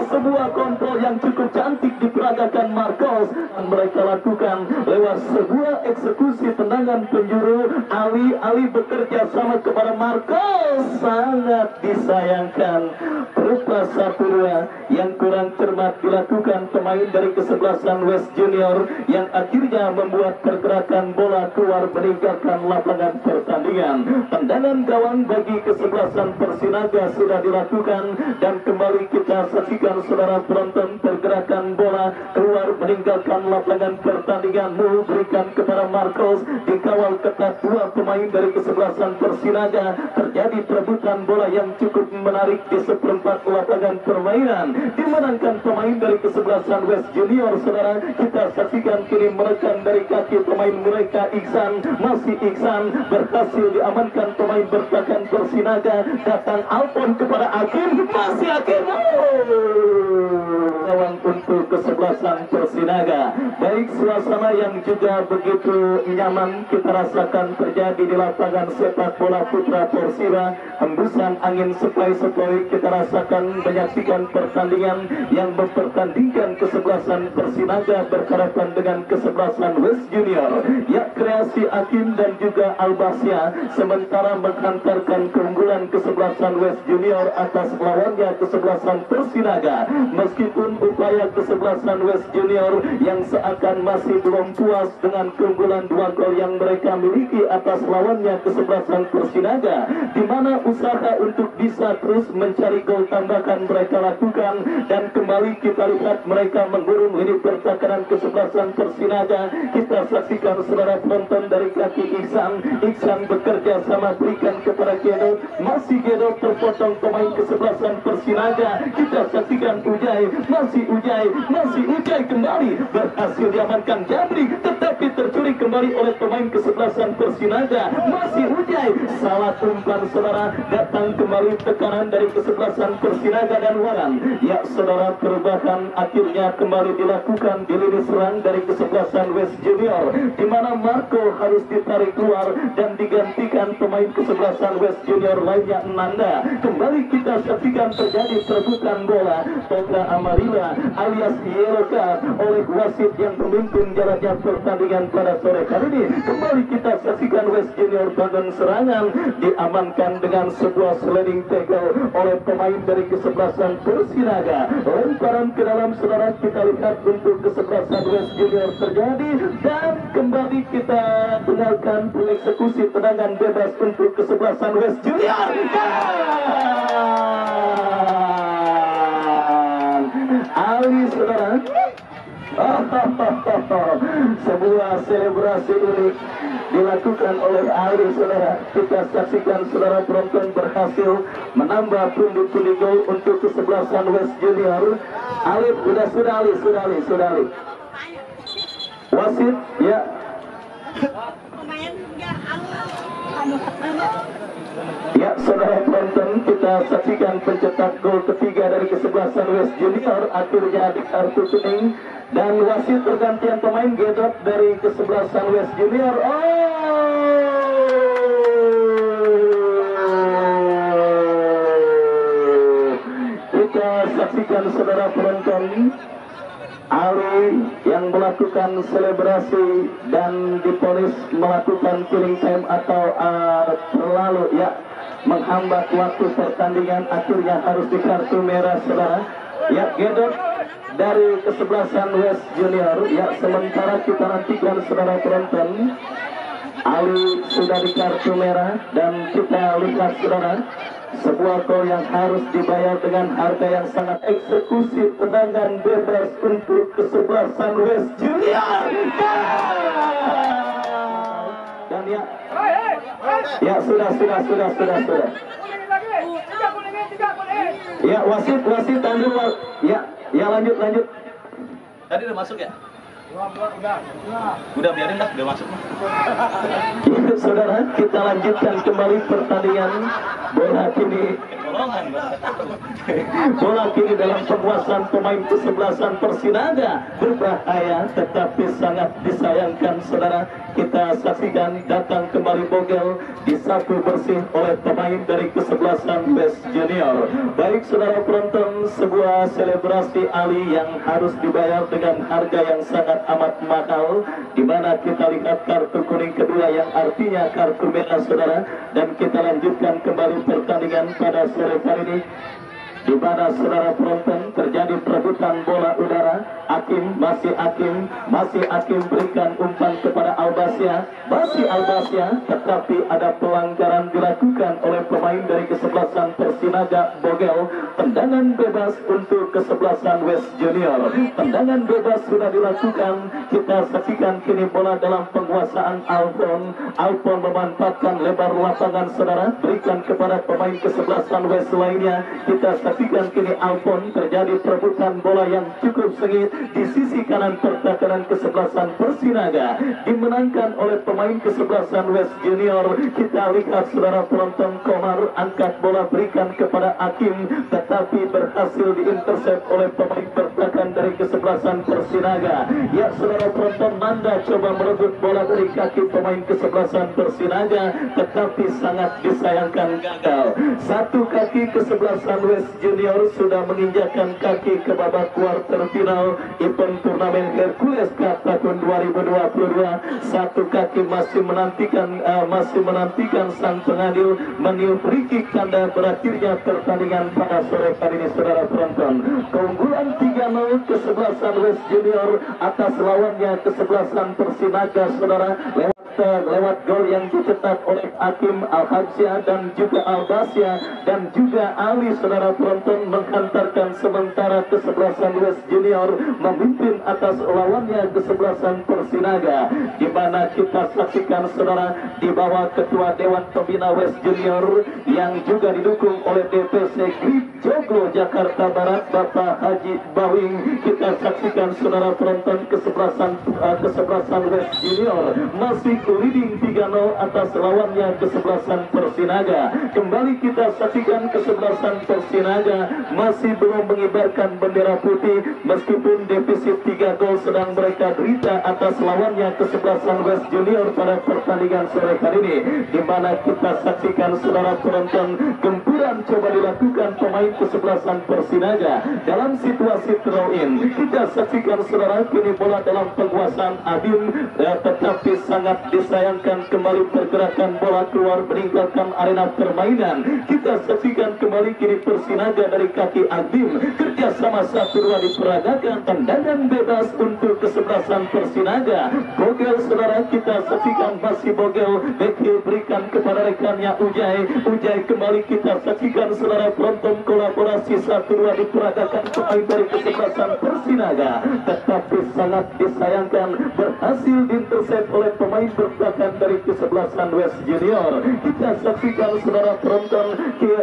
Sebuah kontrol yang cukup cantik diperagakan Marcos, dan mereka lakukan lewat sebuah eksekusi tendangan penjuru. Ali bekerja sama kepada Marcos, sangat disayangkan berupa 1-2 yang kurang cermat dilakukan pemain dari kesebelasan West Junior, yang akhirnya membuat pergerakan bola keluar meninggalkan lapangan pertandingan. Tendangan gawang bagi kesebelasan Persinaga sudah dilakukan, dan kembali kita saksikan saudara penonton, pergerakan bola keluar meninggalkan lapangan pertandingan. Berikan kepada Marcos, dikawal ketat dua pemain dari kesebelasan Persinaga. Terjadi perebutan bola yang cukup menarik di seperempat lapangan permainan, dimenangkan pemain dari kesebelasan West Junior. Saudara, kita saksikan kini menekan dari kaki pemain mereka Iksan. Masih Iksan berhasil diamankan pemain bertahan Persinaga. Datang Alpon kepada Hakim, masih Hakim. Gawang untuk kesebelasan Persinaga. Baik, suasana yang juga begitu nyaman kita rasakan terjadi di lapangan sepak bola putra Persiba. Hembusan angin sepoi-sepoi kita rasakan menyaksikan pertandingan yang mempertandingkan kesebelasan Persinaga berhadapan dengan kesebelasan West Junior. Ya, kreasi Hakim dan juga Albasia sementara menghantarkan keunggulan kesebelasan West Junior atas lawannya kesebelasan Persinaga. Meskipun upaya kesebelasan West Junior yang seakan masih belum puas dengan keunggulan 2 gol yang mereka miliki atas lawannya kesebelasan Persinaga, di mana usaha untuk bisa terus mencari gol tambahan mereka lakukan, dan kembali kita lihat mereka mengurung lini pertahanan kesebelasan Persinaga. Kita saksikan saudara penonton dari kaki Iksan bekerja sama berikan kepada Gedo, masih Gedo terpotong pemain kesebelasan Persinaga. Kita saksikan masih Ujai kembali berhasil diamankan Jabri, tetapi tercuri kembali oleh pemain kesebelasan Persinaga. Masih Ujai, salah umpan saudara, datang kembali tekanan dari kesebelasan Persinaga dan Waran. Ya saudara, perubahan akhirnya kembali dilakukan di lini serang dari kesebelasan West Junior, di mana Marco harus ditarik keluar dan digantikan pemain kesebelasan West Junior lainnya Nanda. Kembali kita saksikan terjadi perebutan bola. Toga Amarilla alias Yellow Card oleh wasit yang memimpin jalannya pertandingan pada sore hari ini. Kembali kita saksikan West Junior bangun serangan, diamankan dengan sebuah sliding tackle oleh pemain dari kesebelasan Persinaga. Lemparan ke dalam saudara, kita lihat untuk kesebelasan West Junior terjadi, dan kembali kita dengarkan eksekusi tendangan bebas untuk kesebelasan West Junior. Ali saudara, sebuah selebrasi unik dilakukan oleh Ali saudara. Kita saksikan saudara penonton berhasil menambah pundi-pundi gol untuk kesebelasan West Junior. Ali sudah Ali. Wasit ya. Ya saudara penonton, kita saksikan pencetak gol ketiga dari kesebelasan West Junior akhirnya di kartu kuning, dan wasit pergantian pemain Gedot dari kesebelasan West Junior. Kita saksikan saudara penonton, Ali yang melakukan selebrasi dan diponis melakukan killing time atau terlalu menghambat waktu pertandingan, akhirnya harus di kartu merah saudara. Ya, Gedot dari kesebelasan West Junior. Ya, sementara kita nantikan saudara penonton, Ali sudah di kartu merah, dan kita lihat saudara sebuah gol yang harus dibayar dengan harga yang sangat. Eksekusi tendangan bebas untuk kesebelasan West Junior. Dan ya sudah. Ya wasit tanduk. Ya lanjut. Tadi udah masuk ya? Udah biarin lah, udah masuk. Saudara, kita lanjutkan kembali pertandingan bola kini bolongan. Bola kini dalam penguasaan pemain kesebelasan Persinaga, berbahaya tetapi sangat disayangkan saudara. Kita saksikan datang kembali Bogel, disapu bersih oleh pemain dari kesebelasan West Junior. Baik saudara penonton, sebuah selebrasi Ali yang harus dibayar dengan harga yang sangat amat mahal, di mana kita lihat kartu kuning kedua yang artinya kartu merah saudara. Dan kita lanjutkan kembali pertandingan pada sore hari ini, di mana saudara penonton terjadi perebutan bola udara. Masih Hakim berikan umpan kepada Albasia, masih Albasia, tetapi ada pelanggaran dilakukan oleh pemain dari kesebelasan Persinaga Bogel. Tendangan bebas untuk kesebelasan West Junior. Tendangan bebas sudah dilakukan. Kita saksikan kini bola dalam penguasaan Alfon memanfaatkan lebar lapangan saudara, berikan kepada pemain kesebelasan West lainnya. Kita saksikan kini Alfon, terjadi perebutan bola yang cukup sengit di sisi kanan pertahanan kesebelasan Persinaga, dimenangkan oleh pemain kesebelasan West Junior. Kita lihat saudara penonton, Komar angkat bola berikan kepada Hakim, tetapi berhasil diintersep oleh pemain pertahanan dari kesebelasan Persinaga. Ya saudara penonton, Nanda coba merebut bola dari kaki pemain kesebelasan Persinaga, tetapi sangat disayangkan gagal. Satu kaki kesebelasan West Junior sudah menginjakkan kaki ke babak kuarter final event turnamen Hercules Cup tahun 2022. Satu kaki masih menantikan sang pengadil meniup free kick tanda berakhirnya pertandingan pada sore hari ini saudara penonton. Keunggulan 3-0 kesebelasan West Junior atas lawannya kesebelasan Persinaga saudara, lewat gol yang dicetak oleh Hakim, Al-Habsyah dan juga Albasia dan juga Ali saudara penonton, menghantarkan sementara kesebelasan West Junior memimpin atas lawannya kesebelasan Persinaga, di mana kita saksikan saudara di bawah Ketua Dewan Pembina West Junior yang juga didukung oleh DPC Grip Joglo Jakarta Barat Bapak Haji Bawing. Kita saksikan saudara penonton kesebelasan West Junior masih leading 3-0 atas lawannya kesebelasan Persinaga. Kembali kita saksikan kesebelasan Persinaga masih belum mengibarkan bendera putih meskipun defisit 3 gol sedang mereka derita atas lawannya kesebelasan West Junior pada pertandingan sore hari ini, di mana kita saksikan saudara penonton, gempuran coba dilakukan pemain kesebelasan Persinaga dalam situasi throw in. Kita saksikan saudara kini bola dalam penguasaan Adim, tetapi sangat disayangkan kembali pergerakan bola keluar meninggalkan arena permainan. Kita saksikan kembali kini Persinaga dari kaki Adim, kerjasama 1-2 diperagakan. Tendangan bebas untuk kesebelasan Persinaga. Bogel saudara, kita saksikan masih Bogel, Bekil berikan kepada rekannya Ujai kembali kita saksikan saudara penonton, kolaborasi 1-2 diperagakan pemain dari kesebelasan Persinaga, tetapi sangat disayangkan berhasil diintersep oleh pemain bertahan dari kesebelasan West Junior. Kita saksikan saudara penonton,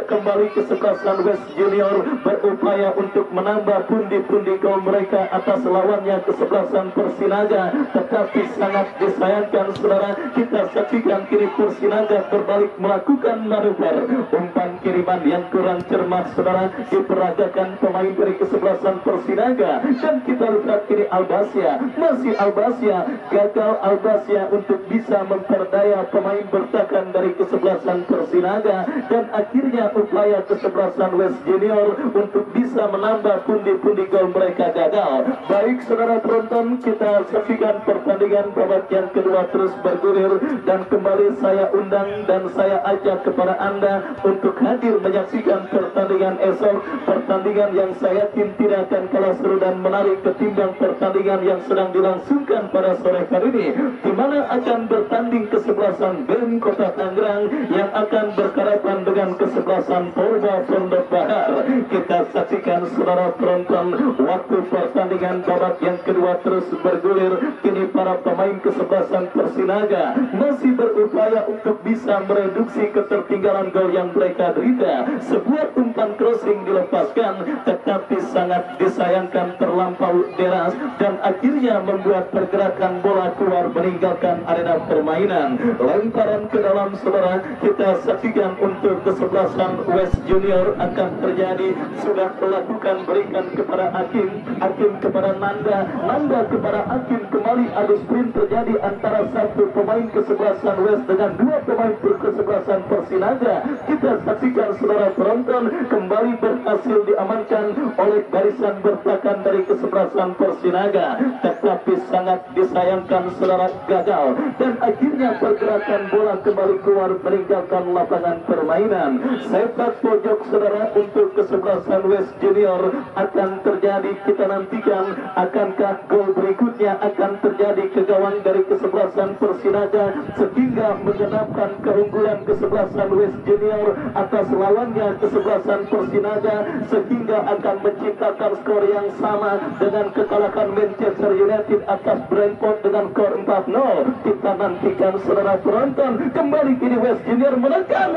kembali kesebelasan West Junior berupaya untuk menambah pundi-pundi gol mereka atas lawannya kesebelasan Persinaga, tetapi sangat disayangkan saudara. Kita saksikan kini Persinaga berbalik melakukan manuver umpan kiriman yang kurang cermat saudara, diperagakan pemain dari kesebelasan Persinaga. Dan kita lihat kini Albasia, masih Albasia, gagal Albasia untuk bisa memperdaya pemain bertahan dari kesebelasan Persinaga, dan akhirnya upaya kesebelasan West Junior untuk bisa menambah pundi-pundi gol mereka gagal. Baik saudara penonton, kita saksikan pertandingan babak yang kedua terus bergulir, dan kembali saya undang dan saya ajak kepada Anda untuk hadir menyaksikan pertandingan esok, pertandingan yang saya yakin tidak akan kalah seru dan menarik ketimbang pertandingan yang sedang dilangsungkan pada sore hari ini, di mana akan bertanding kesebelasan BEM Kota Tangerang yang akan berhadapan dengan kesebelasan Porba Pondok Bahar. Kita saksikan saudara penonton, waktu pertandingan babak yang kedua terus bergulir. Kini para pemain kesebelasan Persinaga masih berupaya untuk bisa mereduksi ketertinggalan gol yang mereka derita. Sebuah umpan crossing dilepaskan, tetapi sangat disayangkan terlampau deras dan akhirnya membuat pergerakan bola keluar meninggalkan keputarkan arena permainan. Lemparan ke dalam saudara, kita saksikan untuk kesebelasan West Junior akan terjadi. Sudah melakukan berikan kepada Hakim, Hakim kepada Nanda, Nanda kepada Hakim. Kembali adu sprint terjadi antara satu pemain kesebelasan West dengan dua pemain kesebelasan Persinaga. Kita saksikan saudara penonton, kembali berhasil diamankan oleh barisan bertahan dari kesebelasan Persinaga, tetapi sangat disayangkan saudara gagal dan akhirnya pergerakan bola kembali keluar meninggalkan lapangan permainan. Sepak pojok saudara untuk kesebelasan West Junior akan terjadi. Kita nantikan akankah gol berikutnya akan terjadi ke gawang dari kesebelasan Persinaga sehingga menggenapkan keunggulan kesebelasan West Junior atas lawannya kesebelasan Persinaga, sehingga akan menciptakan skor yang sama dengan kekalahan Manchester United atas Brentford dengan skor 4-0. Kita nantikan saudara penonton, kembali kini West Junior menekan,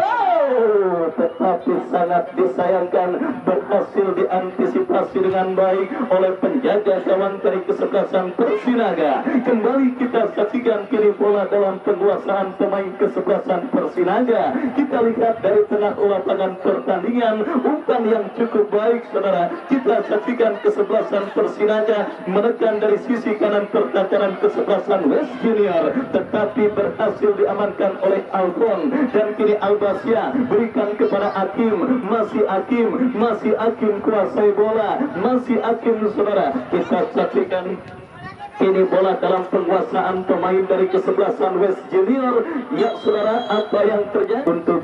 tetapi sangat disayangkan berhasil diantisipasi dengan baik oleh penjaga gawang dari kesebelasan Persinaga. Kembali kita saksikan kini bola dalam penguasaan pemain kesebelasan Persinaga. Kita lihat dari tengah lapangan pertandingan, umpan yang cukup baik saudara. Kita saksikan kesebelasan Persinaga menekan dari sisi kanan pertahanan kesebelasan West Junior, tetapi berhasil diamankan oleh Alfon dan kini Albasia berikan kepada Hakim, masih Hakim kuasai bola, masih Hakim saudara. Kita saksikan ini bola dalam penguasaan pemain dari kesebelasan West Junior. Ya saudara, apa yang terjadi untuk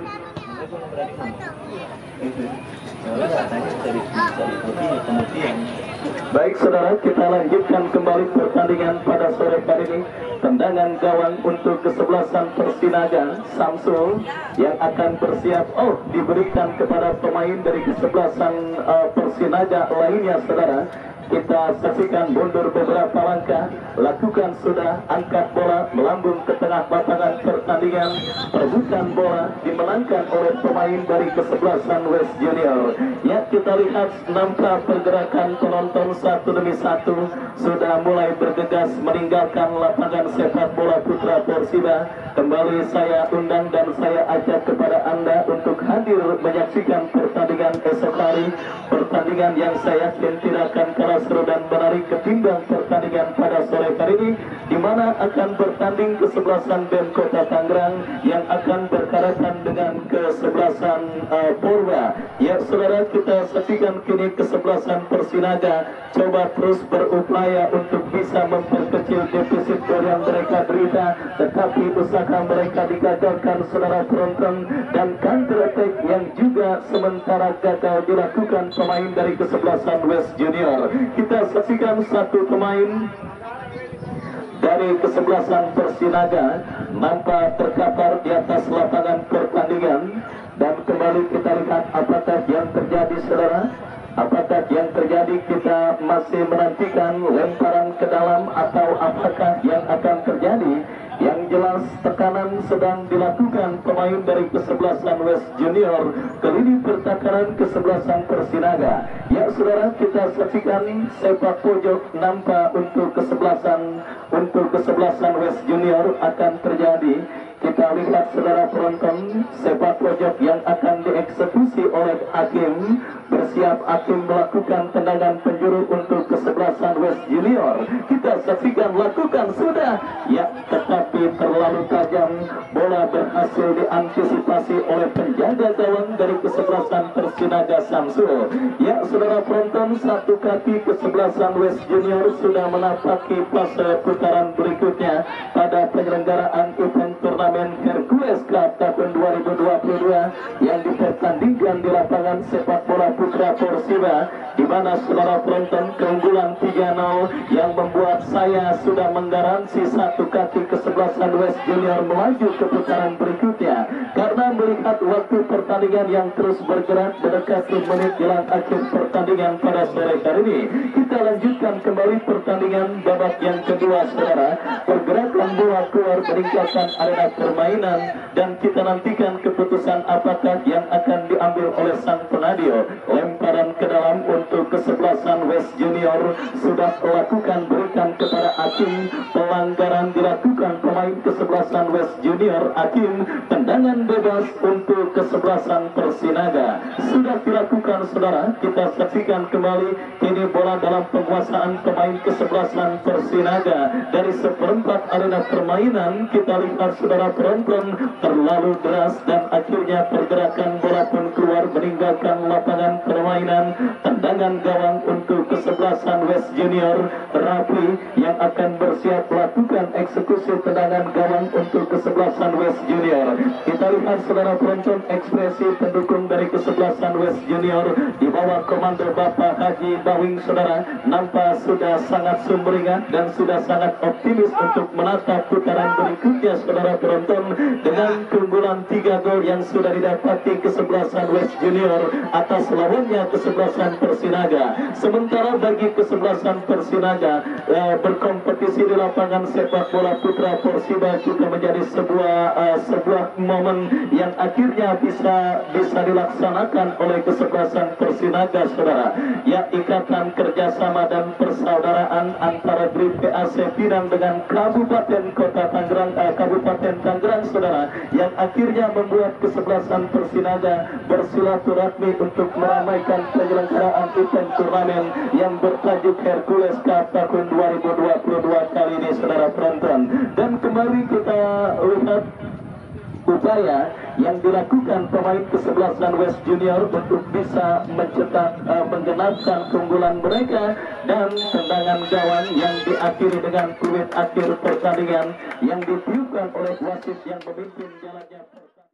baik saudara, kita lanjutkan kembali pertandingan pada sore hari ini. Tendangan gawang untuk kesebelasan Persinaga, Samsul yang akan bersiap diberikan kepada pemain dari kesebelasan Persinaga lainnya saudara. Kita saksikan mundur beberapa langkah, lakukan sudah, angkat bola melambung ke tengah lapangan pertandingan. Perebutan bola dimenangkan oleh pemain dari kesebelasan West Junior. Ya, kita lihat nampak pergerakan penonton satu demi satu sudah mulai bergegas meninggalkan lapangan sepak bola putra Persiba. Kembali saya undang dan saya ajak kepada Anda untuk hadir menyaksikan pertandingan esok hari. Pertandingan yang saya yakin tidak akan kalah seru dan menarik ketimbang pertandingan pada sore hari ini, di mana akan bertanding kesebelasan BEM Kota Tangerang yang akan berhadapan dengan kesebelasan Purba. Ya saudara, kita saksikan kini kesebelasan Persinaga coba terus berupaya untuk bisa memperkecil defisit gol yang mereka derita, tetapi usaha mereka digagalkan saudara penonton, dan counter attack yang juga sementara gagal dilakukan pemain dari kesebelasan West Junior. Kita saksikan satu pemain dari kesebelasan Persinaga nampak terkapar di atas lapangan pertandingan, dan kembali kita lihat apakah yang terjadi saudara. Apakah yang terjadi, kita masih menantikan lemparan ke dalam atau apakah yang akan terjadi. Yang jelas tekanan sedang dilakukan pemain dari kesebelasan West Junior ke lini pertahanan kesebelasan Persinaga. Ya saudara, kita saksikan sepak pojok nampak untuk kesebelasan West Junior akan terjadi. Kita lihat saudara penonton, sepak pojok yang akan dieksekusi oleh Hakim. Bersiap Hakim melakukan tendangan penjuru untuk kesebelasan West Junior. Kita saksikan, lakukan sudah, ya, tetapi terlalu tajam. Bola berhasil diantisipasi oleh penjaga gawang dari kesebelasan Persinaga, Samsul. Ya saudara penonton, satu kaki kesebelasan West Junior sudah menapaki fase putaran berikutnya pada penyelenggaraan event turnamen Hercules Cup tahun 2022 yang dipertandingkan di lapangan sepak bola putra Persiba, di mana saudara penonton keunggulan 3-0 yang membuat saya sudah menggaransi satu kaki kesebelasan West Junior melaju ke putaran berikutnya. Karena melihat waktu pertandingan yang terus bergerak mendekati menit jelang akhir pertandingan pada sore hari ini, kita lanjutkan kembali pertandingan babak yang kedua saudara. Pergerakan bola keluar meninggalkan arena permainan dan kita nantikan keputusan apakah yang akan diambil diambil oleh sang penadio. Lemparan ke dalam untuk kesebelasan West Junior sudah melakukan, berikan kepada Akim. Pelanggaran dilakukan pemain kesebelasan West Junior Akim. Tendangan bebas untuk kesebelasan Persinaga sudah dilakukan, saudara. Kita saksikan kembali. Kini bola dalam penguasaan pemain kesebelasan Persinaga. Dari seperempat arena permainan kita lihat, saudara, penonton terlalu deras dan akhirnya pergerakan bola pun keluar meninggalkan lapangan permainan. Tendangan gawang untuk kesebelasan West Junior. Rafi yang akan bersiap melakukan eksekusi tendangan gawang untuk kesebelasan West Junior. Kita lihat, saudara penonton, ekspresi pendukung dari kesebelasan West Junior di bawah komando Bapak Haji Bawing, saudara, nampak sudah sangat sumringah dan sudah sangat optimis untuk menatap putaran berikutnya, saudara penonton, dengan keunggulan 3 gol yang sudah didapati kesebelasan West Junior atas lawannya kesebelasan Persinaga. Sementara bagi kesebelasan Persinaga berkompetisi di lapangan sepak bola putra Persiba juga menjadi sebuah momen yang akhirnya bisa dilaksanakan oleh kesebelasan Persinaga, saudara. Ya, ikatan kerjasama dan persaudaraan antara Brip PAC Pinang dengan Kabupaten Tangerang, saudara, yang akhirnya membuat kesebelasan Persinaga bersilaturahmi untuk meramaikan penyelenggaraan event turnamen yang bertajuk Hercules Cup tahun 2022 kali ini, saudara penonton. Dan kembali kita lihat upaya yang dilakukan pemain kesebelasan West Junior untuk bisa menggenapkan keunggulan mereka, dan tendangan gawang yang diakhiri dengan fluid akhir pertandingan yang ditiupkan oleh wasit yang memimpin jalannya.